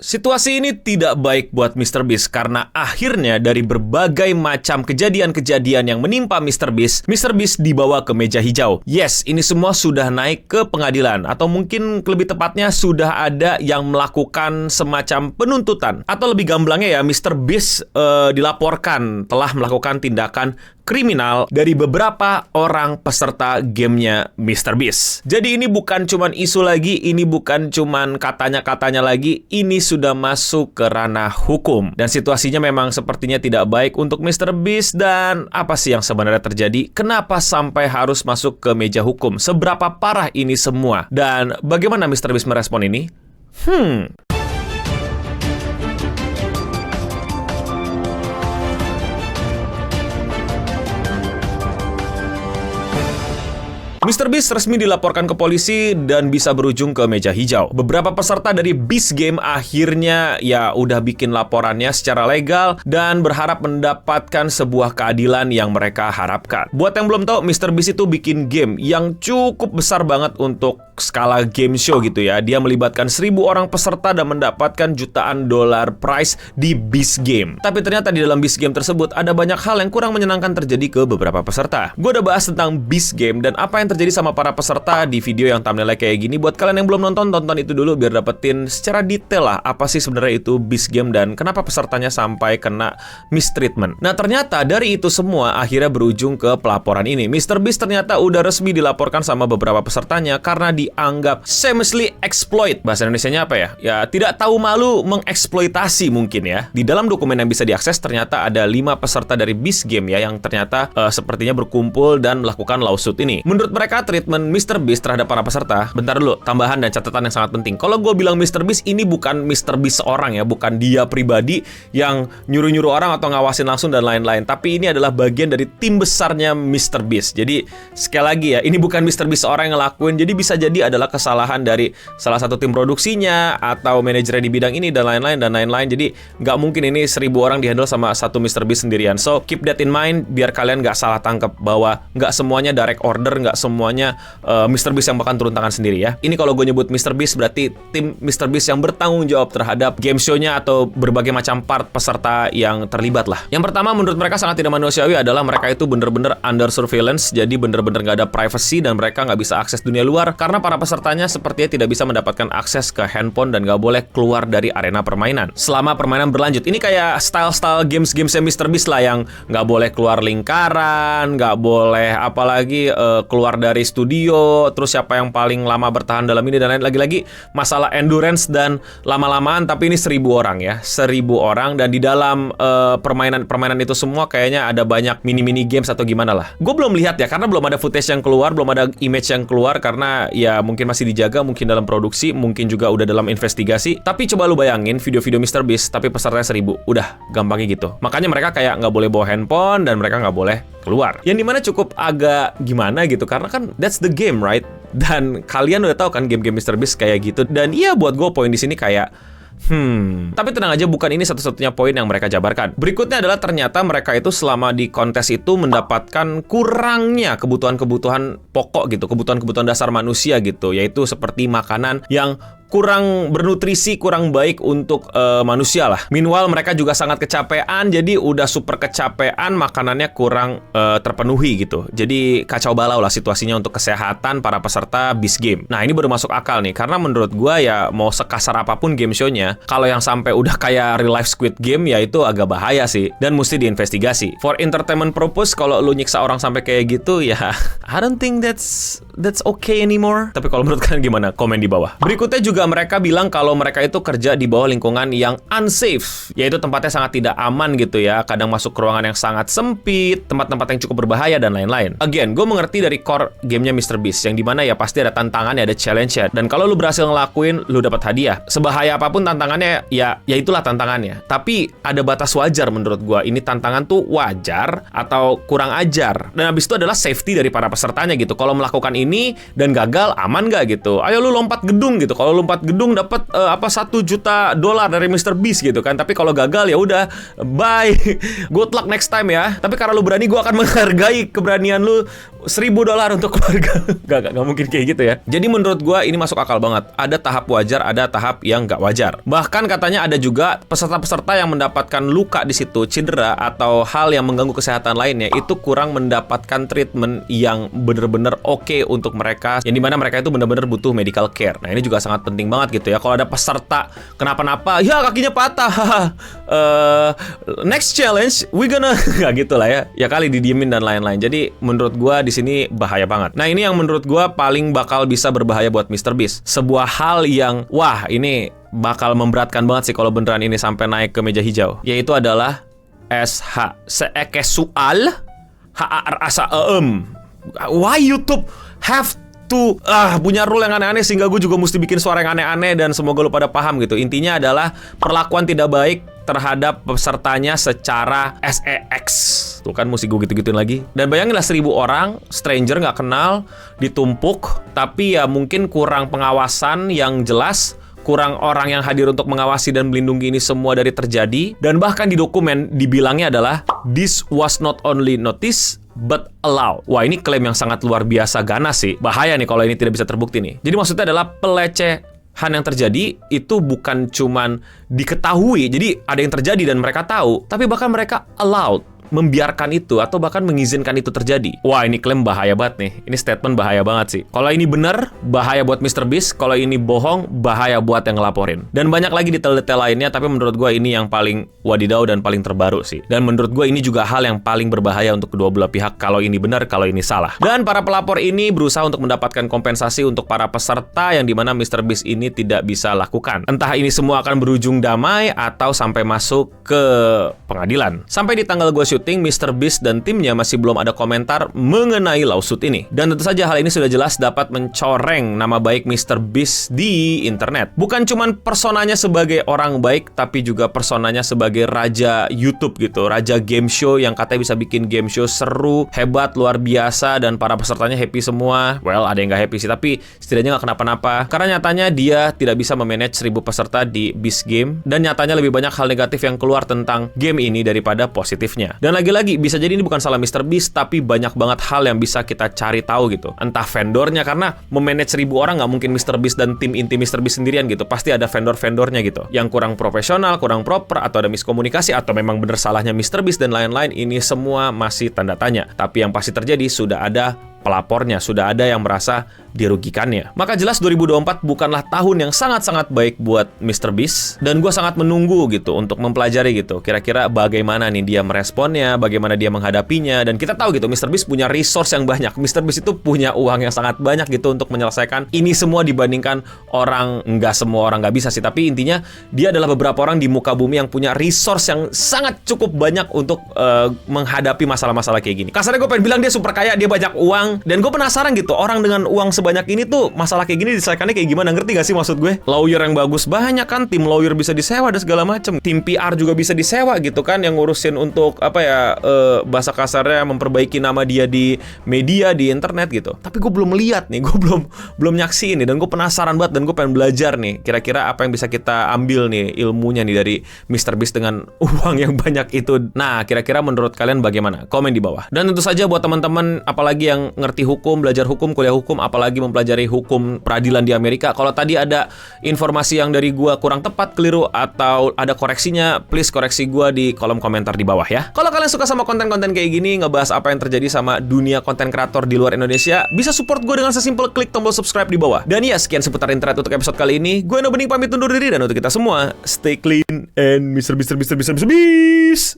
Situasi ini tidak baik buat Mr. Beast karena akhirnya dari berbagai macam kejadian-kejadian yang menimpa Mr. Beast dibawa ke meja hijau. Yes, ini semua sudah naik ke pengadilan atau mungkin lebih tepatnya sudah ada yang melakukan semacam penuntutan. Atau lebih gamblangnya ya, Mr. Beast dilaporkan telah melakukan tindakan kriminal dari beberapa orang peserta gamenya Mr. Beast. Jadi ini bukan cuman isu lagi, ini bukan cuman katanya-katanya lagi, ini sudah masuk ke ranah hukum. Dan situasinya memang sepertinya tidak baik untuk Mr. Beast. Dan apa sih yang sebenarnya terjadi? Kenapa sampai harus masuk ke meja hukum? Seberapa parah ini semua? Dan bagaimana Mr. Beast merespon ini? Mr. Beast resmi dilaporkan ke polisi dan bisa berujung ke meja hijau. Beberapa peserta dari Beast Game akhirnya ya udah bikin laporannya secara legal dan berharap mendapatkan sebuah keadilan yang mereka harapkan. Buat yang belum tahu, Mr. Beast itu bikin game yang cukup besar banget untuk skala game show gitu ya. Dia melibatkan 1.000 orang peserta dan mendapatkan jutaan dolar prize di Beast Game. Tapi ternyata di dalam Beast Game tersebut ada banyak hal yang kurang menyenangkan terjadi ke beberapa peserta. Gue udah bahas tentang Beast Game dan apa yang terjadi sama para peserta di video yang thumbnailnya kayak gini. Buat kalian yang belum nonton, tonton itu dulu biar dapetin secara detail lah apa sih sebenarnya itu Beast Game dan kenapa pesertanya sampai kena mistreatment. Nah ternyata dari itu semua akhirnya berujung ke pelaporan ini. Mr. Beast ternyata udah resmi dilaporkan sama beberapa pesertanya karena dianggap shamelessly exploit. Bahasa Indonesianya apa ya? Ya tidak tahu malu mengeksploitasi mungkin ya. Di dalam dokumen yang bisa diakses ternyata ada 5 peserta dari Beast Game ya yang ternyata sepertinya berkumpul dan melakukan lawsuit ini. Menurut mereka treatment Mr. Beast terhadap para peserta, bentar dulu, tambahan dan catatan yang sangat penting. Kalau gue bilang Mr. Beast, ini bukan Mr. Beast seorang ya, bukan dia pribadi yang nyuruh-nyuruh orang atau ngawasin langsung dan lain-lain. Tapi ini adalah bagian dari tim besarnya Mr. Beast. Jadi sekali lagi ya, ini bukan Mr. Beast seorang yang ngelakuin. Jadi bisa jadi adalah kesalahan dari salah satu tim produksinya atau manajernya di bidang ini dan lain-lain. Jadi nggak mungkin ini 1.000 orang dihandle sama satu Mr. Beast sendirian. So keep that in mind biar kalian nggak salah tangkap bahwa nggak semuanya direct order, nggak semuanya Mr. Beast yang bakal turun tangan sendiri ya. Ini kalau gue nyebut Mr. Beast berarti tim Mr. Beast yang bertanggung jawab terhadap game show-nya atau berbagai macam part peserta yang terlibat lah. Yang pertama menurut mereka sangat tidak manusiawi adalah mereka itu bener-bener under surveillance. Jadi bener-bener nggak ada privacy dan mereka nggak bisa akses dunia luar karena para pesertanya sepertinya tidak bisa mendapatkan akses ke handphone dan nggak boleh keluar dari arena permainan selama permainan berlanjut. Ini kayak style-style games-gamesnya Mr. Beast lah yang nggak boleh keluar lingkaran, nggak boleh apalagi keluar dari studio, terus siapa yang paling lama bertahan dalam ini dan lain. Lagi-lagi masalah endurance dan lama-lamaan, tapi ini 1.000 orang ya, 1.000 orang dan di dalam permainan itu semua kayaknya ada banyak mini-mini games atau gimana lah. Gue belum lihat ya karena belum ada footage yang keluar, belum ada image yang keluar karena ya mungkin masih dijaga, mungkin dalam produksi, mungkin juga udah dalam investigasi. Tapi coba lu bayangin video-video Mr. Beast tapi pesertanya 1.000, udah gampangnya gitu. Makanya mereka kayak nggak boleh bawa handphone dan mereka nggak boleh keluar. Yang dimana cukup agak gimana gitu karena kan that's the game, right? Dan kalian udah tahu kan game-game Mr. Beast kayak gitu. Dan iya buat gue poin di sini kayak tapi tenang aja, bukan ini satu-satunya poin yang mereka jabarkan. Berikutnya adalah ternyata mereka itu selama di kontes itu mendapatkan kurangnya kebutuhan-kebutuhan pokok gitu, kebutuhan-kebutuhan dasar manusia gitu, yaitu seperti makanan yang kurang bernutrisi, kurang baik untuk manusia lah. Meanwhile mereka juga sangat kecapean, jadi udah super kecapean, makanannya kurang terpenuhi gitu. Jadi kacau balau lah situasinya untuk kesehatan para peserta Beast Game. Nah ini baru masuk akal nih, karena menurut gua ya mau sekasar apapun game show-nya, kalau yang sampai udah kayak real life Squid Game ya itu agak bahaya sih dan mesti diinvestigasi. For entertainment purpose, kalau lu nyiksa orang sampai kayak gitu ya I don't think that's okay anymore. Tapi kalau menurut kalian gimana? Komen di bawah. Berikutnya juga mereka bilang kalau mereka itu kerja di bawah lingkungan yang unsafe, yaitu tempatnya sangat tidak aman gitu ya, kadang masuk ke ruangan yang sangat sempit, tempat-tempat yang cukup berbahaya dan lain-lain. Again, gue mengerti dari core gamenya Mr. Beast yang dimana ya pasti ada tantangannya, ada challenge-nya, dan kalau lu berhasil ngelakuin, lu dapat hadiah. Sebahaya apapun tantangannya, ya itulah tantangannya. Tapi ada batas wajar menurut gue. Ini tantangan tuh wajar atau kurang ajar. Dan habis itu adalah safety dari para pesertanya gitu. Kalau melakukan ini dan gagal, aman nggak gitu? Ayo lu lompat gedung gitu. Kalau lu lompat gedung dapat 1 juta dolar dari Mr. Beast gitu kan. Tapi kalau gagal ya udah, bye. Good luck next time ya. Tapi karena lu berani, gue akan menghargai keberanian lu. 1.000 dolar untuk keluarga. Gak mungkin kayak gitu ya. Jadi menurut gue ini masuk akal banget. Ada tahap wajar, ada tahap yang gak wajar. Bahkan katanya ada juga peserta-peserta yang mendapatkan luka di situ, cedera atau hal yang mengganggu kesehatan lainnya, itu kurang mendapatkan treatment yang bener-bener oke untuk mereka, yang dimana mereka itu bener-bener butuh medical care. Nah ini juga sangat penting banget gitu ya. Kalau ada peserta kenapa-napa, ya kakinya patah, next challenge we gonna nggak gitu lah ya. Ya kali didiemin dan lain-lain. Jadi menurut gua di sini bahaya banget. Nah ini yang menurut gua paling bakal bisa berbahaya buat Mr. Beast. Sebuah hal yang wah ini bakal memberatkan banget sih kalau beneran ini sampai naik ke meja hijau. Yaitu adalah SH seekesual HARASAEM. Why YouTube have to punya rule yang aneh-aneh sehingga gue juga mesti bikin suara yang aneh-aneh, dan semoga lu pada paham gitu. Intinya adalah perlakuan tidak baik terhadap pesertanya secara sex. Tuh kan mesti gue gitu-gituin lagi. Dan bayanginlah 1.000 orang, stranger nggak kenal, ditumpuk, tapi ya mungkin kurang pengawasan yang jelas, kurang orang yang hadir untuk mengawasi dan melindungi ini semua dari terjadi. Dan bahkan di dokumen dibilangnya adalah this was not only noticed but allowed. Wah ini klaim yang sangat luar biasa ganas sih. Bahaya nih kalau ini tidak bisa terbukti nih. Jadi maksudnya adalah pelecehan yang terjadi itu bukan cuman diketahui, jadi ada yang terjadi dan mereka tahu, tapi bahkan mereka allowed, membiarkan itu atau bahkan mengizinkan itu terjadi. Wah ini klaim bahaya banget nih. Ini statement bahaya banget sih. Kalau ini benar, bahaya buat Mr. Beast. Kalau ini bohong, bahaya buat yang ngelaporin. Dan banyak lagi detail-detail lainnya, tapi menurut gue ini yang paling wadidaw dan paling terbaru sih. Dan menurut gue ini juga hal yang paling berbahaya untuk kedua belah pihak, kalau ini benar, kalau ini salah. Dan para pelapor ini berusaha untuk mendapatkan kompensasi untuk para peserta yang dimana Mr. Beast ini tidak bisa lakukan. Entah ini semua akan berujung damai atau sampai masuk ke pengadilan. Sampai di tanggal gue syuting, Mr. Beast dan timnya masih belum ada komentar mengenai lawsuit ini. Dan tentu saja hal ini sudah jelas dapat mencoreng nama baik Mr. Beast di internet. Bukan cuman personanya sebagai orang baik, tapi juga personanya sebagai raja YouTube gitu, raja game show yang katanya bisa bikin game show seru, hebat, luar biasa, dan para pesertanya happy semua. Well, ada yang nggak happy sih, tapi setidaknya nggak kenapa-napa. Karena nyatanya dia tidak bisa memanage 1.000 peserta di Beast Game, dan nyatanya lebih banyak hal negatif yang keluar tentang game ini daripada positifnya. Dan lagi-lagi, bisa jadi ini bukan salah Mr. Beast, tapi banyak banget hal yang bisa kita cari tahu gitu. Entah vendornya, karena memanage 1.000 orang nggak mungkin Mr. Beast dan tim inti Mr. Beast sendirian gitu. Pasti ada vendor-vendornya gitu, yang kurang profesional, kurang proper, atau ada miskomunikasi, atau memang bener salahnya Mr. Beast dan lain-lain. Ini semua masih tanda tanya. Tapi yang pasti terjadi, sudah ada pelapornya, sudah ada yang merasa dirugikannya. Maka jelas 2024 bukanlah tahun yang sangat-sangat baik buat Mr. Beast, dan gue sangat menunggu gitu untuk mempelajari gitu kira-kira bagaimana nih dia meresponnya, bagaimana dia menghadapinya. Dan kita tahu gitu Mr. Beast punya resource yang banyak. Mr. Beast itu punya uang yang sangat banyak gitu untuk menyelesaikan ini semua dibandingkan orang, nggak semua orang nggak bisa sih, tapi intinya dia adalah beberapa orang di muka bumi yang punya resource yang sangat cukup banyak untuk menghadapi masalah-masalah kayak gini. Kasarnya gue pengen bilang dia super kaya, dia banyak uang. Dan gue penasaran gitu, orang dengan uang sebanyak ini tuh masalah kayak gini diselesaikannya kayak gimana, ngerti gak sih maksud gue? Lawyer yang bagus banyak kan, tim lawyer bisa disewa dan segala macem, tim PR juga bisa disewa gitu kan, yang ngurusin untuk bahasa kasarnya memperbaiki nama dia di media, di internet gitu. Tapi gue belum lihat nih, gue belum nyaksiin nih, dan gue penasaran banget, dan gue pengen belajar nih kira-kira apa yang bisa kita ambil nih ilmunya nih dari Mr. Beast dengan uang yang banyak itu. Nah kira-kira menurut kalian bagaimana? Komen di bawah. Dan tentu saja buat teman-teman apalagi yang ngerti hukum, belajar hukum, kuliah hukum, apalagi mempelajari hukum peradilan di Amerika, kalau tadi ada informasi yang dari gua kurang tepat, keliru, atau ada koreksinya, please koreksi gua di kolom komentar di bawah ya. Kalau kalian suka sama konten-konten kayak gini, ngebahas apa yang terjadi sama dunia konten kreator di luar Indonesia, bisa support gua dengan sesimpel klik tombol subscribe di bawah. Dan ya, sekian seputar internet untuk episode kali ini. Gue Eno Bening pamit undur diri, dan untuk kita semua, stay clean and Mr. Beast.